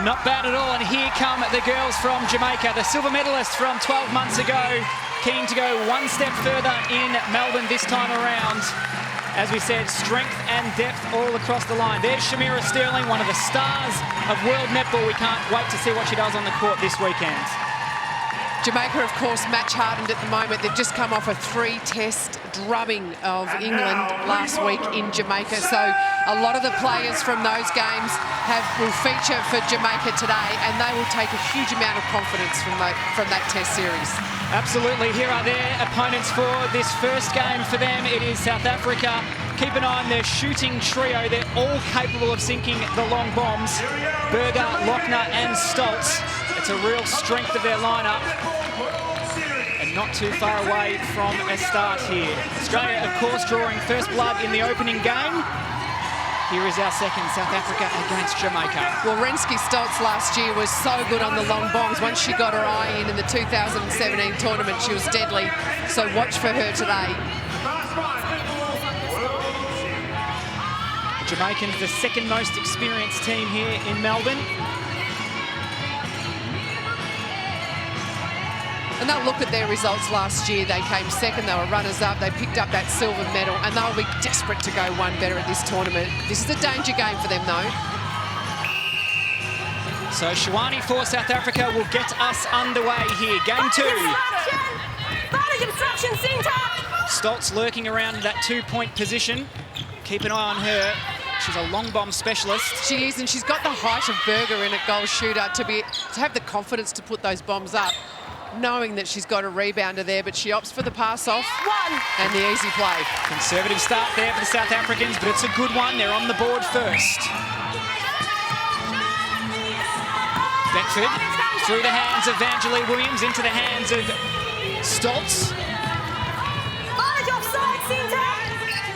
Not bad at all, and here come the girls from Jamaica, the silver medalists from 12 months ago, keen to go one step further in Melbourne this time around. As we said, strength and depth all across the line. There's Shamira Sterling, one of the stars of world netball. We can't wait to see what she does on the court this weekend. Jamaica, of course, match-hardened at the moment. They've just come off a 3-test drubbing of England last week in Jamaica. So a lot of the players from those games will feature for Jamaica today, and they will take a huge amount of confidence from that test series. Absolutely. Here are their opponents for this first game for them. It is South Africa. Keep an eye on their shooting trio. They're all capable of sinking the long bombs. Berger, Lochner and Stoltz. It's a real strength of their lineup. And not too far away from a start here. Australia, of course, drawing first blood in the opening game. Here is our second, South Africa against Jamaica. Well, Renski-Stoltz last year was so good on the long bombs. Once she got her eye in the 2017 tournament, she was deadly. So watch for her today. The Jamaicans, the second most experienced team here in Melbourne. And they'll look at their results last year. They came second, they were runners-up, they picked up that silver medal, and they'll be desperate to go one better at this tournament. This is a danger game for them, though. So Shawani for South Africa will get us underway here. Game two. Stoltz lurking around that 2-point position. Keep an eye on her. She's a long bomb specialist. She is, and she's got the height of Berger in a goal shooter to have the confidence to put those bombs up, knowing that she's got a rebounder there, but she opts for the pass off and the easy play. Conservative start there for the South Africans, but it's a good one. They're on the board first. Beckford through the hands of Vangelie Williams into the hands of Stoltz.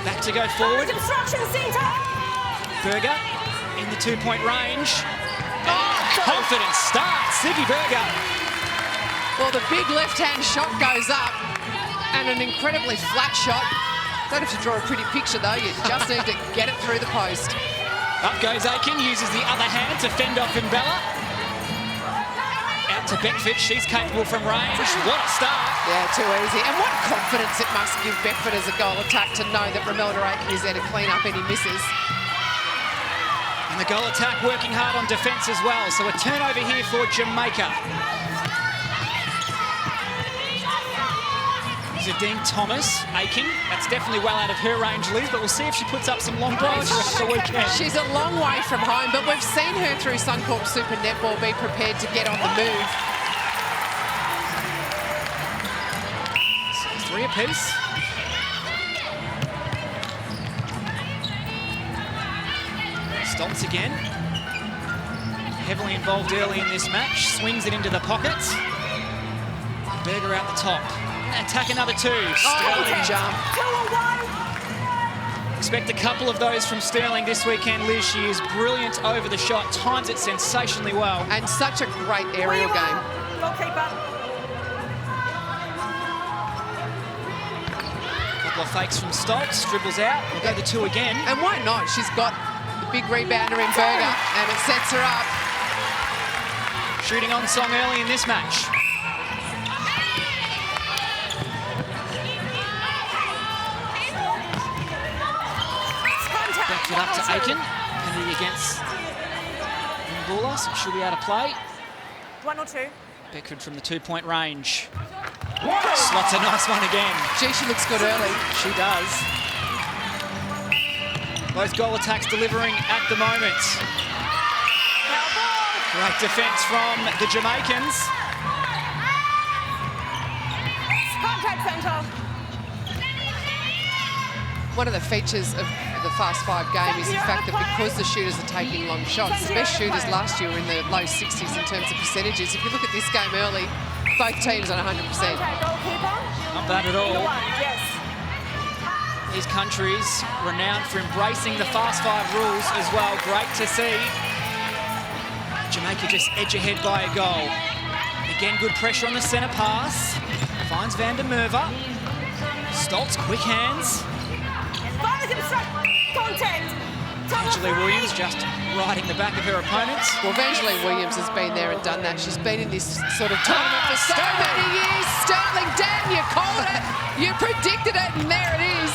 Back to go forward. Berger in the 2-point range. Confident start, Siggy Berger. Well, the big left-hand shot goes up, and an incredibly flat shot. Don't have to draw a pretty picture, though. You just need to get it through the post. Up goes Aiken, uses the other hand to fend off Mbella. Out to Beckford, she's capable from range. What a start. Yeah, too easy. And what confidence it must give Beckford as a goal attack to know that Romelda Aiken is there to clean up any misses. And the goal attack working hard on defence as well. So a turnover here for Jamaica. Dean Thomas, Aiken. That's definitely well out of her range, Liz, but we'll see if she puts up some long balls for the weekend. She's a long way from home, but we've seen her through Suncorp Super Netball be prepared to get on the move. So 3 apiece. Stoltz again. Heavily involved early in this match. Swings it into the pockets. Berger out the top. Attack another 2. Sterling jump. Expect a couple of those from Sterling this weekend, Liz. She is brilliant over the shot, times it sensationally well. And such a great aerial game. Couple of fakes from Stoltz, dribbles out, we'll go the 2 again. And why not? She's got the big rebounder in Berger, and it sets her up. Shooting on song early in this match. Backs it up to Aiken. Penalty against Mbula, so she'll be able to play. 1 or 2. Beckford from the 2-point range. Slots a nice one again. Gee, she looks good early. She does. Those goal attacks delivering at the moment. Great defence from the Jamaicans. Contact centre. One of the features of the Fast5 game is the fact that because the shooters are taking long shots, the best shooters last year were in the low 60s in terms of percentages. If you look at this game early, both teams on 100%. Not bad at all. Yes. These countries renowned for embracing the Fast 5 rules as well. Great to see. Jamaica just edge ahead by a goal. Again, good pressure on the centre pass. Finds Van der Merwe. Stoltz, quick hands. Contact. Angeline Williams just riding the back of her opponents. Well, Evangeline Williams has been there and done that. She's been in this sort of tournament for so many years. Sterling, damn, you called it. You predicted it, and there it is.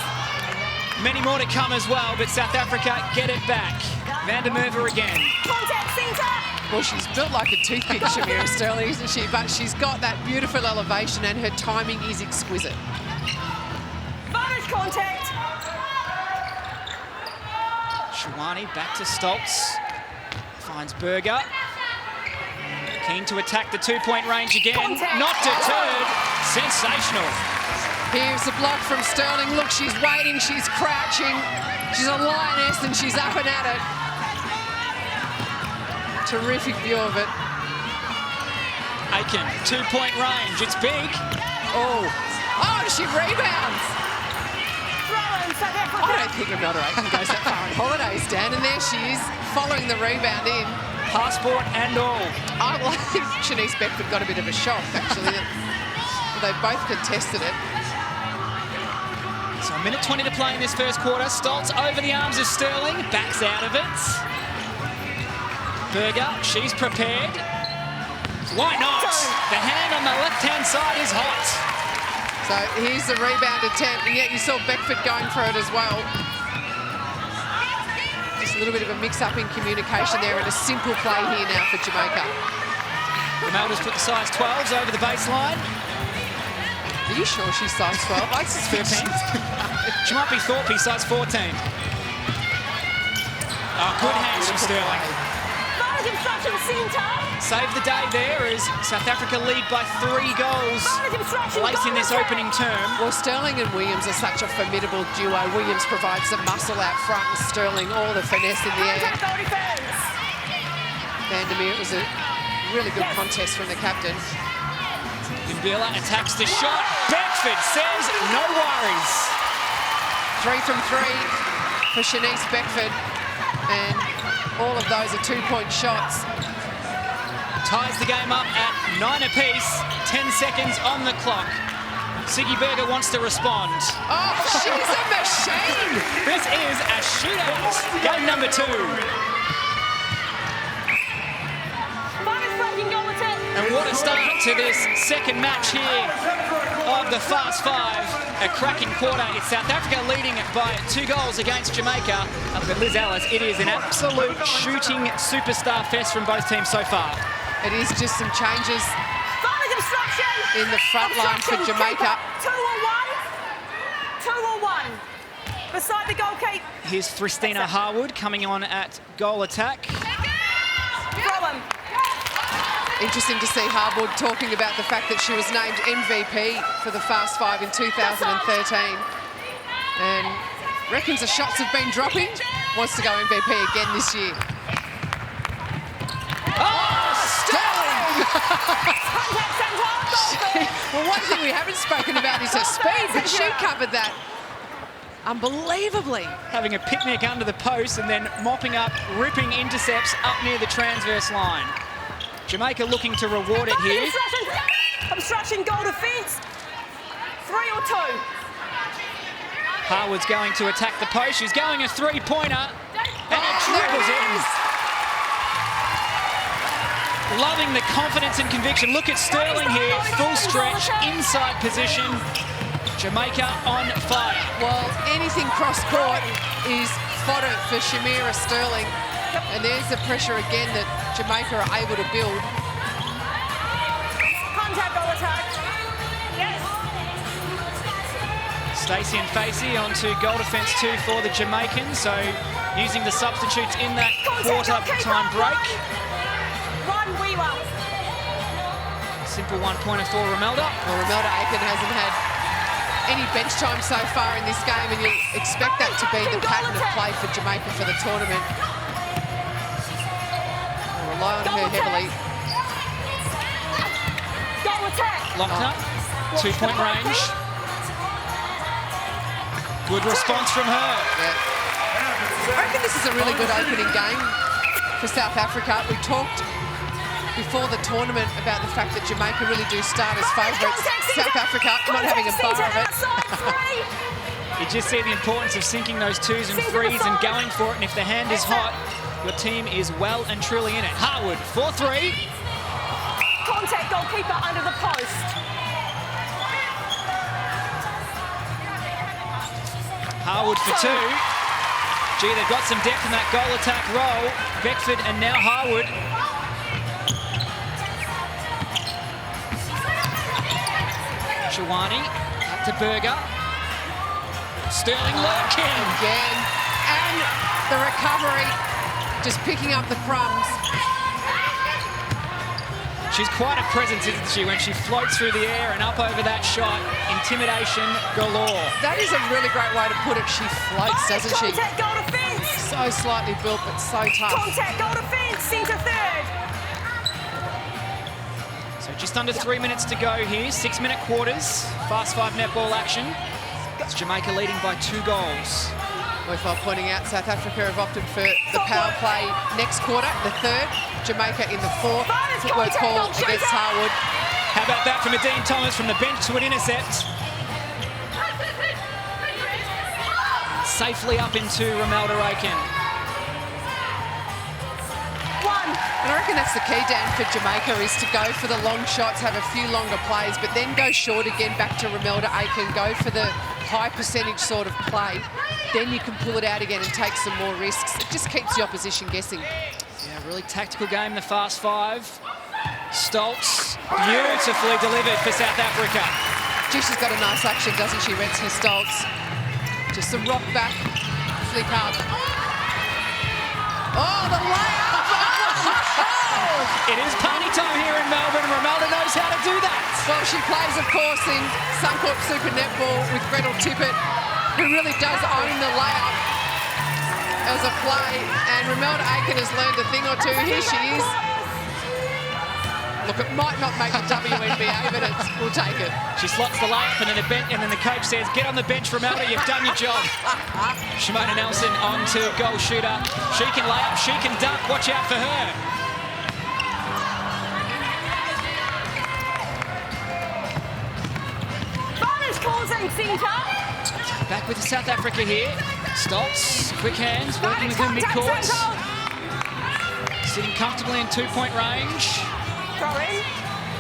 Many more to come as well, but South Africa get it back. Van der Merwe again. Contact centre. Well, she's built like a toothpick, Shamira Sterling, isn't she? But she's got that beautiful elevation, and her timing is exquisite. Bonus contact. Shawani back to Stoltz. Finds Berger. Keen to attack the two-point range again. Contact. Not deterred. Sensational. Here's a block from Sterling. Look, she's waiting, she's crouching. She's a lioness and she's up and at it. Terrific view of it. Aiken, two-point range. It's big. Oh, she rebounds. Throw in South Africa. I don't think Imelda Aiken goes that far on holidays, Dan, and there she is, following the rebound in. Passport and all. I think Shanice Beckford got a bit of a shock, actually. They both contested it. So a minute 20 to play in this first quarter. Stoltz over the arms of Sterling, backs out of it. Berger, she's prepared. Why not? The hand on the left-hand side is hot. So here's the rebound attempt, and yet you saw Beckford going for it as well. Just a little bit of a mix-up in communication there, and a simple play here now for Jamaica. Imelda's put the size 12s over the baseline. Are you sure she's size 12? I suspect 13. She might be Thorpe, size 14. Oh, good hands from Sterling. Bonus obstruction centre. Save the day there as South Africa lead by 3 goals Bonus obstruction. late in this opening term. Well, Sterling and Williams are such a formidable duo. Williams provides the muscle out front, and Sterling all the finesse in the air. Contact goal defence. Van der Merwe, it was a really good contest from the captain. Mbila attacks the shot. Beckford says no worries. 3 from 3 for Shanice Beckford, and all of those are two-point shots. Ties the game up at 9 apiece. 10 seconds on the clock. Siggy Berger wants to respond. Oh, she's a machine! This is a shootout. Game number 2. Bonus breaking goal attempt. And what a start to this second match here of the Fast 5. A cracking quarter. It's South Africa leading by 2 goals against Jamaica. Under Liz Ellis, it is an absolute shooting superstar fest from both teams so far. It is just some changes Bonus obstruction. in the front line for Jamaica. 2 or 1. Beside the goalkeeper. Here's Christina Harwood coming on at goal attack. Throw him. Interesting to see Harwood talking about the fact that she was named MVP for the Fast 5 in 2013. And reckons the shots have been dropping. Wants to go MVP again this year. Oh, Sterling! Contact centre. Well, one thing we haven't spoken about is her speed, but she covered that unbelievably. Having a picnic under the post and then mopping up, ripping intercepts up near the transverse line. Jamaica looking to reward it here. Obstruction goal defence. 3 or 2. Harwood's going to attack the post. She's going a three-pointer. And it dribbles in. Loving the confidence and conviction. Look at Sterling here. Full stretch, inside position. Jamaica on fire. Well, anything cross-court is fodder for Shamira Sterling. And there's the pressure again that Jamaica are able to build. Contact goal attack. Yes. Stacey and Facey onto goal defence 2 for the Jamaicans. So using the substitutes in that quarter time break. One Wheeler. Simple one-pointer for Romelda. Well, Romelda Aiken hasn't had any bench time so far in this game, and you expect that to be the pattern of play for Jamaica for the tournament. They'll rely on her heavily. Goal attack. Locked up, 2-point range. Good response from her. Yeah. I reckon this is a really good opening game for South Africa. We talked before the tournament about the fact that Jamaica really do start as favourites. South Africa not having a bar of it. You just see the importance of sinking those twos and threes and going for it. And if the hand is hot, your team is well and truly in it. Harwood, 4-3. Contact goalkeeper under the post. Harwood for 2. Gee, they've got some depth in that goal attack roll. Beckford and now Harwood. Shawani, up to Berger. Sterling Larkin. Again. And the recovery, just picking up the crumbs. She's quite a presence, isn't she, when she floats through the air and up over that shot. Intimidation galore. That is a really great way to put it. She floats, doesn't she? Contact goal defence. So slightly built, but so tough. Contact goal defence. Centre third. So just under 3 minutes to go here. 6-minute quarters. Fast 5 netball action. It's Jamaica leading by 2 goals. Worthwhile pointing out, South Africa have opted for the power play next quarter, the third. Jamaica in the fourth. Footwork call against Harwood. How about that from Dean Thomas from the bench to an intercept? Safely up into Romelda Aiken. And I reckon that's the key, Dan, for Jamaica, is to go for the long shots, have a few longer plays, but then go short again back to Romelda Aiken, go for the high percentage sort of play. Then you can pull it out again and take some more risks. It just keeps the opposition guessing. Yeah, really tactical game, the Fast 5. Stoltz, beautifully delivered for South Africa. Gee, she's got a nice action, doesn't she, Rensky Stoltz? Just a rock back, flick up. Oh, the layup! It is party time here in Melbourne. Romelda knows how to do that. Well, she plays, of course, in Suncorp Super Netball with Gretel Tippett, who really does own the layup as a play. And Romelda Aiken has learned a thing or two. Here she is. Look, it might not make the WNBA, but we'll take it. She slots the layup, and then the coach says, "Get on the bench, Romelda. You've done your job." Shimona Nelson on to goal shooter. She can lay up. She can dunk. Watch out for her. Causing centre. Back with South Africa here. Stoltz, quick hands, working with her mid-court. Sitting comfortably in 2-point range. Throw in.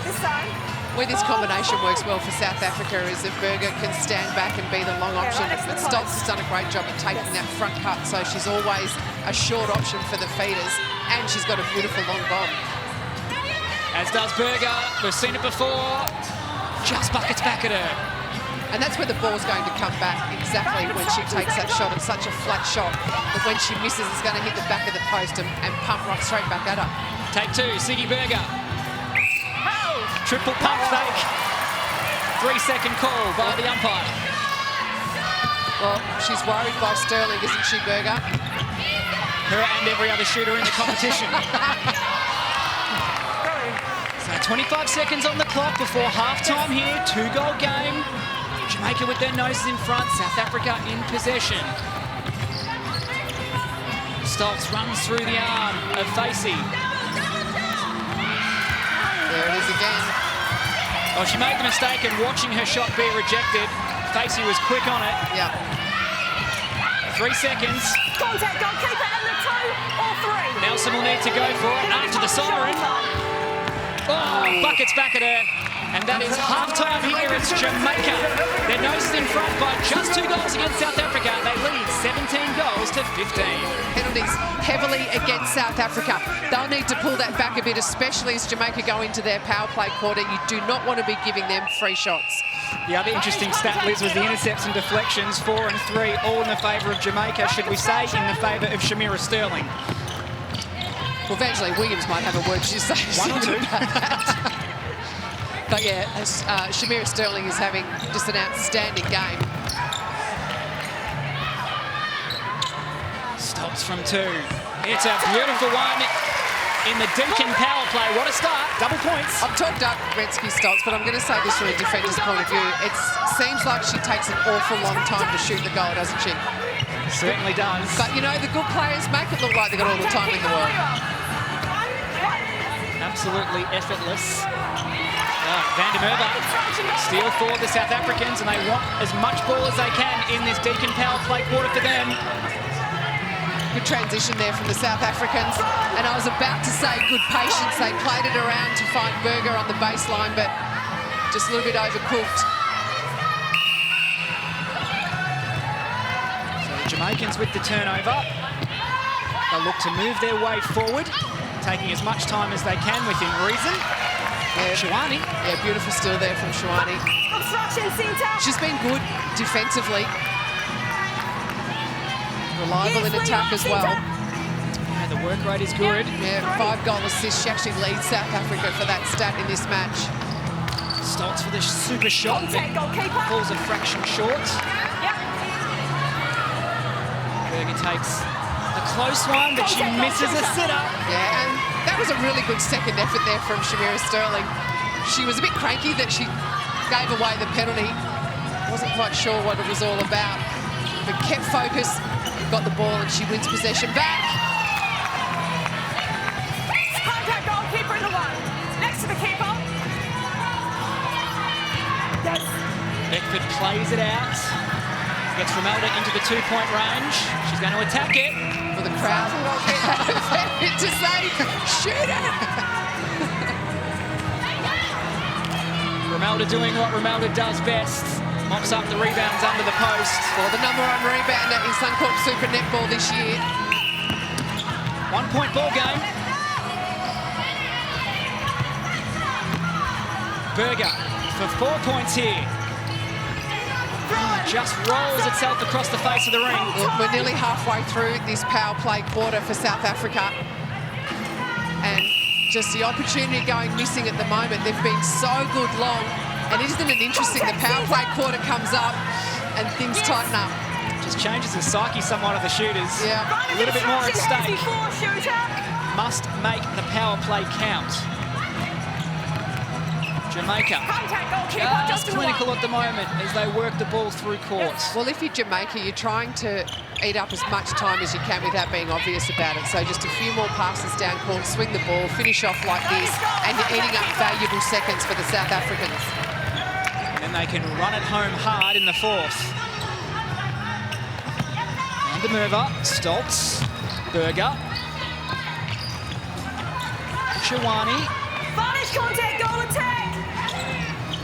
This time. Where this combination works well for South Africa is that Berger can stand back and be the long option. But Stoltz has done a great job of taking that front cut, so she's always a short option for the feeders, and she's got a beautiful long bomb. As does Berger. We've seen it before. Just buckets back at her. And that's where the ball's going to come back exactly when she takes that shot. It's such a flat shot that when she misses, it's going to hit the back of the post and pump right straight back at her. Take 2, Siggy Berger. Triple pump fake. 3-second call by the umpire. Well, she's worried by Sterling, isn't she, Berger? Her and every other shooter in the competition. So 25 seconds on the clock before halftime here. 2-goal game. Jamaica with their noses in front, South Africa in possession. Stoltz runs through the arm of Facey. There it is again. Oh, she made the mistake in watching her shot be rejected. Facey was quick on it. Yeah. 3 seconds. Contact goalkeeper in the 2 or 3. Nelson will need to go for it after the siren. Oh, buckets back at her. And that is half-time here. It's Jamaica. Their noses in front by just 2 goals against South Africa. They lead 17 goals to 15. Penalties heavily against South Africa. They'll need to pull that back a bit, especially as Jamaica go into their power play quarter. You do not want to be giving them free shots. The other interesting stat, Liz, was the intercepts and deflections, 4 and 3, all in the favour of Jamaica, should we say, in the favour of Shamira Sterling. Well, Evangeline Williams might have a word to say. 1 or 2. But yeah, Shamira Sterling is having just an outstanding game. Stoltz from 2. It's a beautiful one in the Deakin power play. What a start. Double points. I've talked up Rensky Stoltz, but I'm going to say this from a defender's point of view. It seems like she takes an awful long time to shoot the goal, doesn't she? Certainly does. But, you know, the good players make it look like they've got all the time in the world. Absolutely effortless. Van der Merwe, steal for the South Africans, and they want as much ball as they can in this Deakin power play quarter for them. Good transition there from the South Africans. And I was about to say good patience. They played it around to find Berger on the baseline, but just a little bit overcooked. So the Jamaicans with the turnover. They'll look to move their way forward, taking as much time as they can within reason. Yeah. Shawani. Yeah, beautiful steal there from Shawani. She's been good defensively. Reliable in attack as well. And the work rate is good. Yeah, 5-goal assist. She actually leads South Africa for that stat in this match. Stoltz for the super shot, but falls a fraction short. Berger takes a close one, but she misses a sitter. Yeah, and that was a really good second effort there from Shamira Sterling. She was a bit cranky that she gave away the penalty. Wasn't quite sure what it was all about, but kept focus, got the ball, and she wins possession back. Contact goalkeeper in the one. Next to the keeper. Yes. Beckford plays it out. Gets Romelda into the 2-point range. She's going to attack it. For the crowd to say, shoot it! Romelda doing what Romelda does best. Mops up the rebounds under the post. Well, the #1 rebounder in Suncorp Super Netball this year. 1-point ball game. Berger for 4 points here. Just rolls itself across the face of the ring. Look, we're nearly halfway through this power play quarter for South Africa. And just the opportunity going missing at the moment. They've been so good long. And isn't it interesting, the power play quarter comes up and things tighten up. Just changes the psyche somewhat of the shooters. Yeah. A little bit more at stake. Must make the power play count. Jamaica just clinical at the moment as they work the ball through court. Well, if you're Jamaica, you're trying to eat up as much time as you can without being obvious about it. So just a few more passes down court, swing the ball, finish off like this, and you're eating up valuable seconds for the South Africans. And they can run it home hard in the fourth. Van der Merwe, Stoltz, Berger, Shawani. Contact goal attack.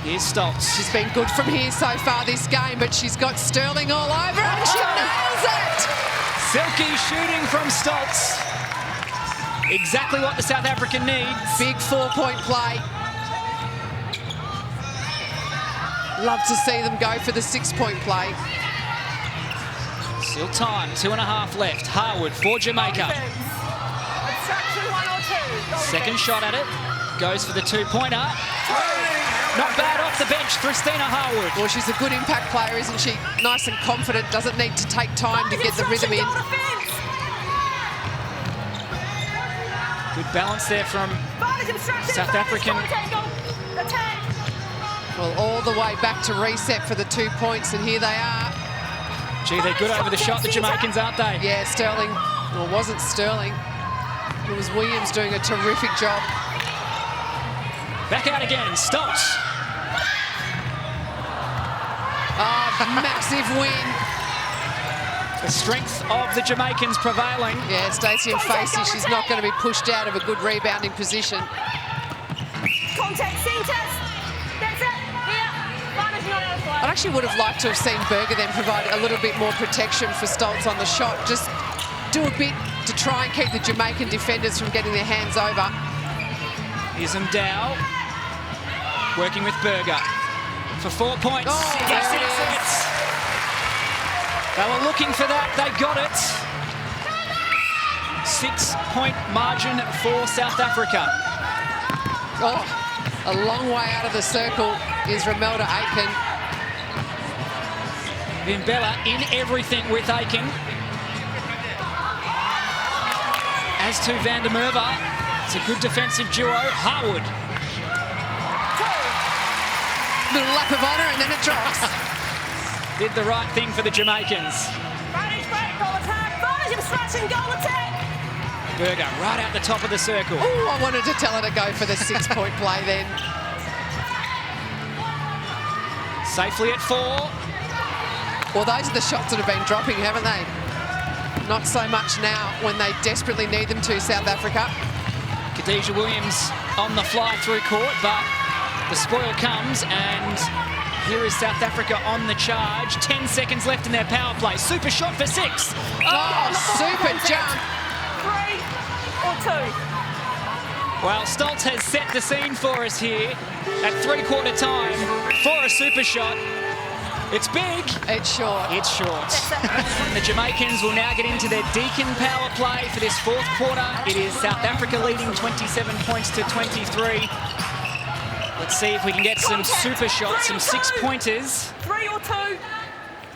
Here's Stoltz. She's been good from here so far this game, but she's got Sterling all over her, and she nails it! Silky shooting from Stoltz. Exactly what the South African needs. Big 4-point play. Love to see them go for the 6-point play. Still time, 2.5 left. Harwood for Jamaica. Second shot at it. Goes for the 2-pointer. Not bad off the bench, Christina Harwood. Well, she's a good impact player, isn't she? Nice and confident, doesn't need to take time to get the rhythm in. Good balance there from South African. Well, all the way back to reset for the 2 points, and here they are. Gee, they're good over the shot, the Jamaicans, aren't they? Yeah, Sterling, well, it wasn't Sterling. It was Williams doing a terrific job. Back out again, Stoltz. Massive win. The strength of the Jamaicans prevailing. Yeah, Stacey and Facey, she's not going to be pushed out of a good rebounding position. Contact centres. That's it. Here. I actually would have liked to have seen Berger then provide a little bit more protection for Stoltz on the shot. Just do a bit to try and keep the Jamaican defenders from getting their hands over. Here's Dow working with Berger for 4 points. Oh, there it is. They were looking for that, they got it. 6-point margin for South Africa. Oh, a long way out of the circle is Romelda Aitken. Vimbella in everything with Aitken. As to Van der Merwe, it's a good defensive duo. Harwood. Little lap of honour and then it drops. Did the right thing for the Jamaicans. Berger right out the top of the circle. Oh, I wanted to tell her to go for the 6-point play then. Safely at 4. Well, those are the shots that have been dropping, haven't they? Not so much now when they desperately need them to, South Africa. Khadijah Williams on the fly through court, but the spoil comes, and here is South Africa on the charge. 10 seconds left in their power play. Super shot for 6. Oh, super jump. 3 or 2. Well, Stoltz has set the scene for us here at three-quarter time for a super shot. It's big. It's short. It's short. And the Jamaicans will now get into their Deacon power play for this fourth quarter. It is South Africa leading 27 points to 23. Let's see if we can get some super shots, some 6-pointers. 3 or 2.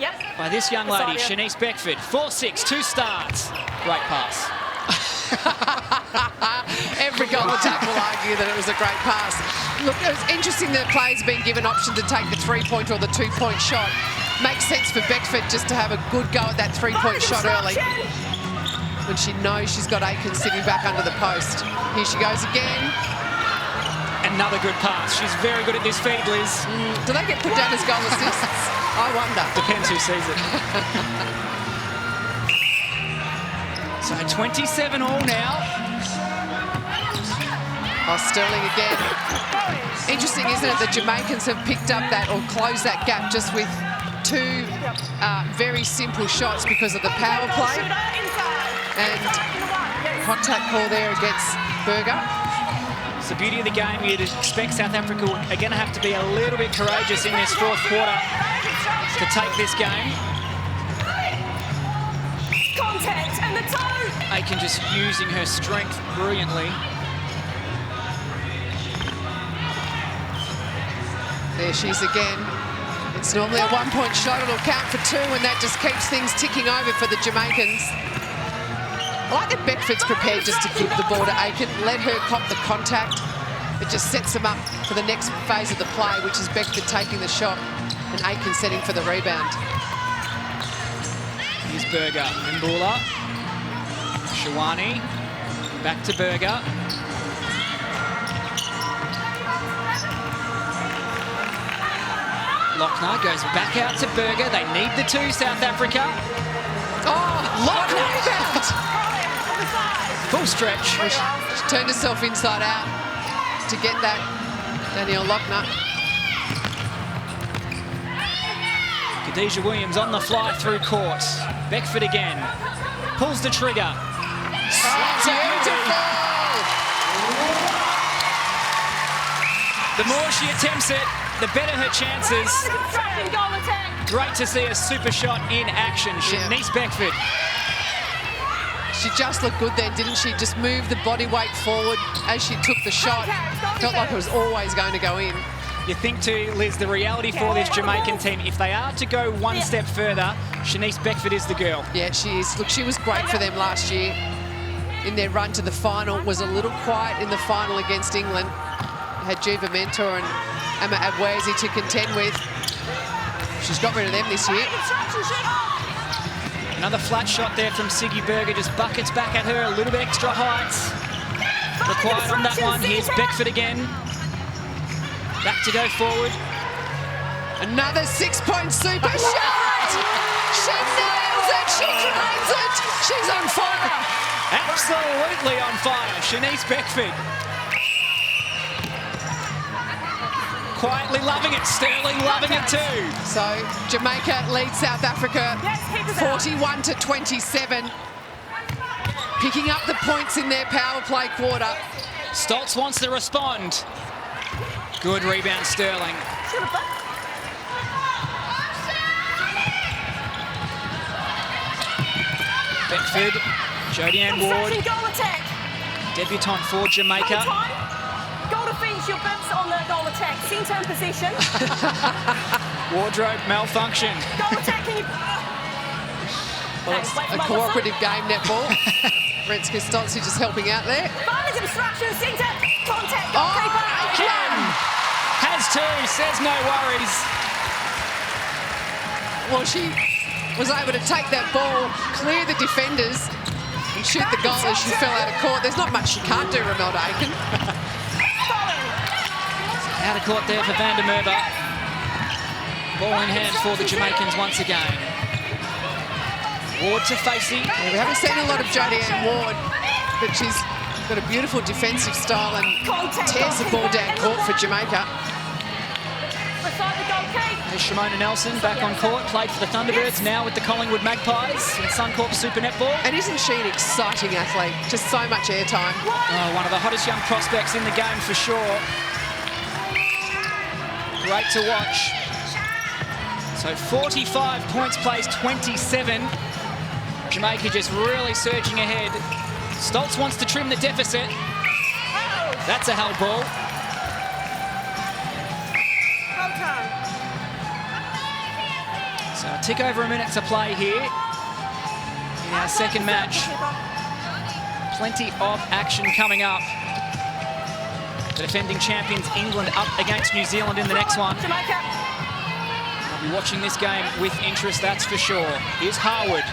Yep. By this young lady, Shanice Beckford. 4-6, 2 starts. Great pass. Every goal attack will argue that it was a great pass. Look, it was interesting that players being given option to take the 3-point or the 2-point shot. Makes sense for Beckford just to have a good go at that 3-point shot early when she knows she's got Aiken sitting back under the post. Here she goes again. Another good pass. She's very good at this feed, Liz. Do they get put down as goal assists? I wonder. Depends who sees it. So 27 all now. Oh, Sterling again. Interesting, isn't it? The Jamaicans have picked up that or closed that gap just with 2 very simple shots because of the power play. And contact call there against Berger. It's the beauty of the game. You'd expect South Africa are going to have to be a little bit courageous in this fourth quarter to take this game. Contact and the toe. Aiken just using her strength brilliantly. There she is again. It's normally a 1-point shot. It'll count for 2, and that just keeps things ticking over for the Jamaicans. I like that Beckford's prepared just to give the ball to Aiken, let her cop the contact. It just sets them up for the next phase of the play, which is Beckford taking the shot and Aiken setting for the rebound. Here's Berger, Mbula, Shawani, back to Berger. Lochner goes back out to Berger. They need the 2, South Africa. Oh, Lochner rebound! Full stretch. She turned herself inside out to get that, Danielle Lochner. Khadijah Williams on the fly through court. Beckford again. Pulls the trigger. Slams it beautiful. The more she attempts it, the better her chances. Great to see a super shot in action. Shanice Beckford. She just looked good then, didn't she? Just moved the body weight forward as she took the shot. Felt like it was always going to go in. You think too, Liz, the reality for this Jamaican team, if they are to go one step further, Shanice Beckford is the girl. Yeah, she is. Look, she was great for them last year in their run to the final. Was a little quiet in the final against England. Had Juva Mentor and Emma Abwezi to contend with. She's got rid of them this year. Another flat shot there from Siggy Berger, just buckets back at her, a little bit extra height required on that one. Here's Beckford again. Back to go forward. Another 6-point super shot! She nails it! She drives it! She's on fire! Absolutely on fire, Shanice Beckford. Quietly loving it, Sterling loving it too. So Jamaica leads South Africa 41 to 27. Picking up the points in their power play quarter. Stoltz wants to respond. Good rebound, Sterling. Beckford, Jodie-Ann Ward. Debutante for Jamaica. Goal defence, your bibs on the goal attack. Centre position. Wardrobe malfunction. Goal attack, can you... Well, it's a cooperative game, netball. Renska Stoltz just helping out there. Advantage obstruction, centre, contact, goalkeeper. Aiken has 2, says no worries. Well, she was able to take that ball, clear the defenders, and shoot the goal as she fell out of court. There's not much she can't do, Romelda Aiken. Out of court there for Van der Merwe. Ball in hand for the Jamaicans once again. Ward to Facey. Yeah, we haven't seen a lot of Jodie Ann Ward, but she's got a beautiful defensive style and tears the ball down court for Jamaica. There's Shimona Nelson back on court, played for the Thunderbirds, now with the Collingwood Magpies in Suncorp Super Netball. And isn't she an exciting athlete? Just so much airtime. Oh, one of the hottest young prospects in the game for sure. Great to watch. So 45 points placed, 27. Jamaica just really surging ahead. Stoltz wants to trim the deficit. That's a held ball. So a tick over a minute to play here in our second match. Plenty of action coming up. The defending champions England up against New Zealand in the next one. I'll be watching this game with interest, that's for sure. Here's Harwood.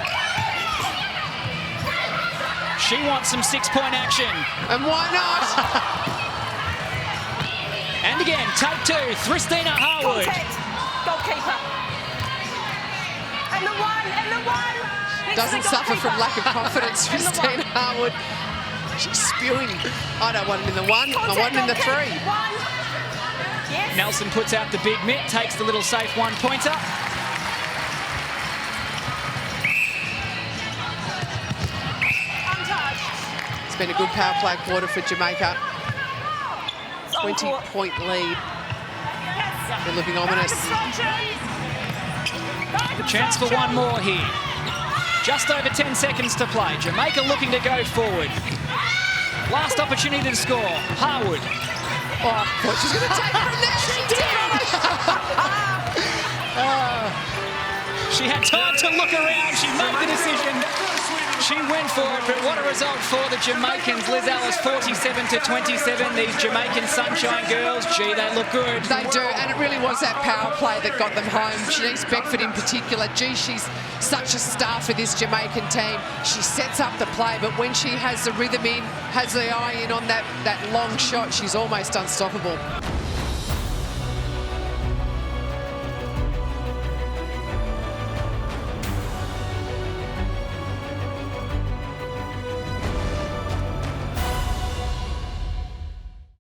She wants some six-point action. And why not? And again, take two, Thristina Harwood. Goalkeeper. And the one. Doesn't suffer from lack of confidence, Christina Harwood. She's spewing. I don't want him in the one, I want him in the three. Yes. Nelson puts out the big mitt, takes the little safe one-pointer. It's been a good power play quarter for Jamaica. 20-point lead. They're looking ominous. Chance for one more here. Just over 10 seconds to play. Jamaica looking to go forward. Last opportunity to score. Harwood. Oh, what she's going to take from there. She did! She had time to look around. She made the decision. She went for it, but what a result for the Jamaicans. Liz Ellis, 47-27. These Jamaican Sunshine girls, gee, they look good. They do, and it really was that power play that got them home. Shanice Beckford in particular, gee, she's such a star for this Jamaican team. She sets up the play, but when she has the rhythm in, has the eye in on that long shot, she's almost unstoppable.